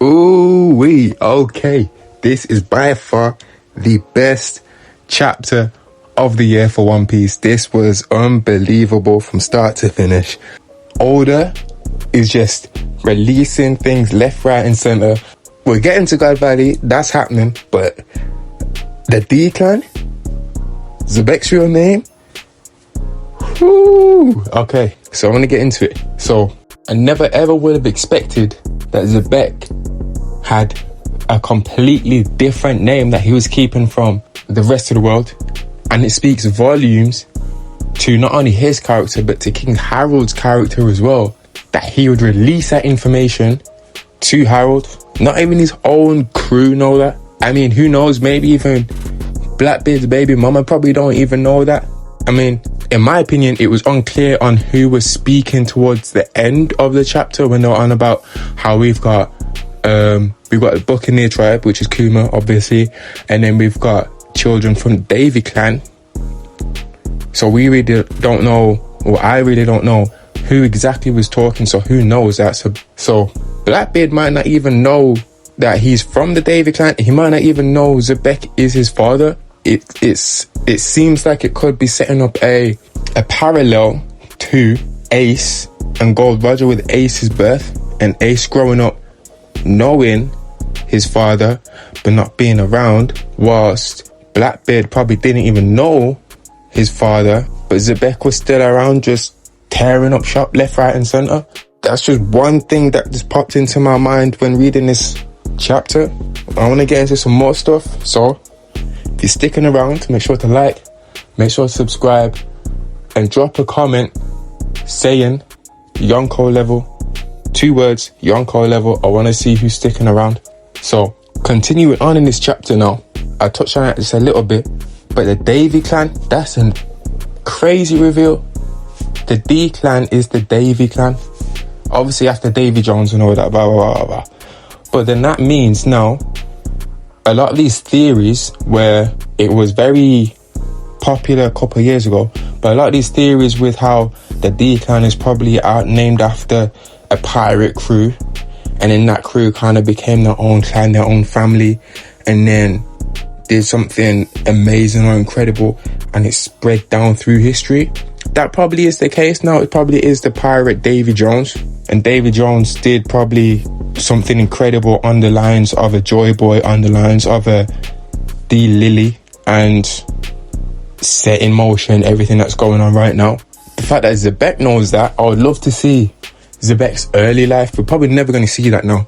Ooh wee, okay. This is by far the best chapter of the year for One Piece. This was unbelievable from start to finish. Oda is just releasing things left, right and center. We're getting to God Valley, that's happening, but the decline, Zebek's real name. Whoo. Okay, so I'm gonna get into it. So I never ever would have expected that Zebek had a completely different name that he was keeping from the rest of the world, and it speaks volumes to not only his character but to King Harold's character as well, that he would release that information to Harold. Not even his own crew know that. I mean, who knows, maybe even Blackbeard's baby mama probably don't even know that. I mean, in my opinion, it was unclear on who was speaking towards the end of the chapter when they were on about how we've got the Buccaneer tribe, which is Kuma, obviously, and then we've got children from the Davy clan. So we really don't know, or I really don't know who exactly was talking, so who knows that? So Blackbeard might not even know that he's from the Davy clan. He might not even know Zebek is his father. It seems like it could be setting up a parallel to Ace and Gold Roger, with Ace's birth and Ace growing up knowing his father but not being around, whilst Blackbeard probably didn't even know his father, but Zebek was still around, just tearing up shop left, right and center. That's just one thing that just popped into my mind when reading this chapter. I want to get into some more stuff, so if you're sticking around, make sure to like, make sure to subscribe, and drop a comment saying Yonko level, 2 words, Yonko level. I want to see who's sticking around. So continuing on in this chapter now, I touched on it just a little bit, but the Davy clan, that's a crazy reveal. The D clan is the Davy clan, obviously after Davy Jones and all that, blah blah blah blah. But then that means now a lot of these theories, where it was very popular a couple of years ago, but a lot of these theories with how the D clan is probably named after a pirate crew, and then that crew kind of became their own clan, their own family, and then did something amazing or incredible, and it spread down through history. That probably is the case now. It probably is the pirate Davy Jones, and Davy Jones did probably something incredible on the lines of a Joy Boy, on the lines of a D Lily, and set in motion everything that's going on right now. The fact that Zebek knows that, I would love to see Zebek's early life. We're probably never going to see that now,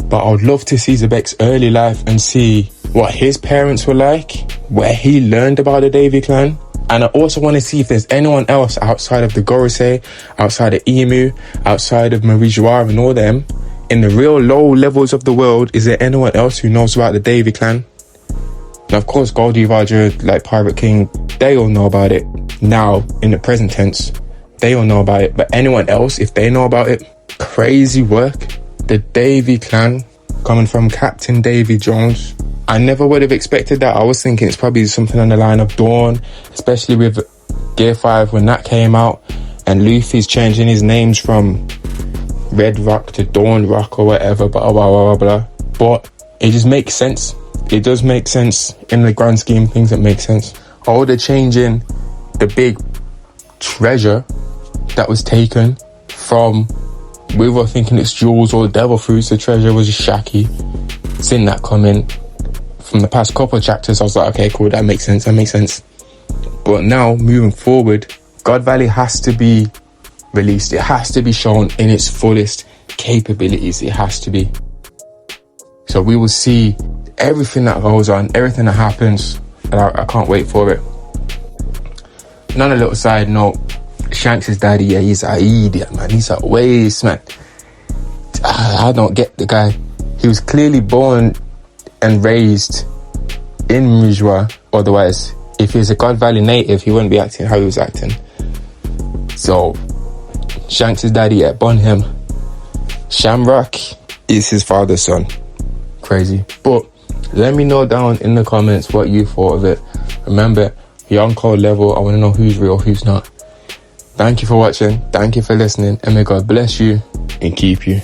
but I would love to see Zebek's early life and see what his parents were like, where he learned about the Davy clan. And I also want to see if there's anyone else outside of the Gorosei, outside of Emu, outside of Marie Joie and all them, in the real low levels of the world, is there anyone else who knows about the Davy clan? Now, of course, Goldie Roger, like Pirate King, they all know about it now, in the present tense. They all know about it. But anyone else, if they know about it, crazy work. The Davy clan, coming from Captain Davy Jones. I never would have expected that. I was thinking it's probably something on the line of Dawn, especially with Gear 5 when that came out, and Luffy's changing his names from Red Rock to Dawn Rock or whatever, blah, blah, blah, blah. But it just makes sense. It does make sense in the grand scheme of things. It makes sense. All the changing the big treasure that was taken from, we were thinking it's jewels or devil fruits, the treasure was Shaki. Seeing that coming from the past couple of chapters, I was like, okay, cool, that makes sense, But now, moving forward, God Valley has to be released. It has to be shown in its fullest capabilities. It has to be. So we will see everything that goes on, everything that happens, and I can't wait for it. And on a little side note, Shanks' daddy, yeah, he's an idiot, man. He's a waste, man. I don't get the guy. He was clearly born and raised in Mujwa. Otherwise, if he was a God Valley native, he wouldn't be acting how he was acting. So, Shanks' daddy, yeah, born him. Shamrock is his father's son. Crazy. But let me know down in the comments what you thought of it. Remember, Yonko level, I want to know who's real, who's not. Thank you for watching, thank you for listening, and may God bless you and keep you.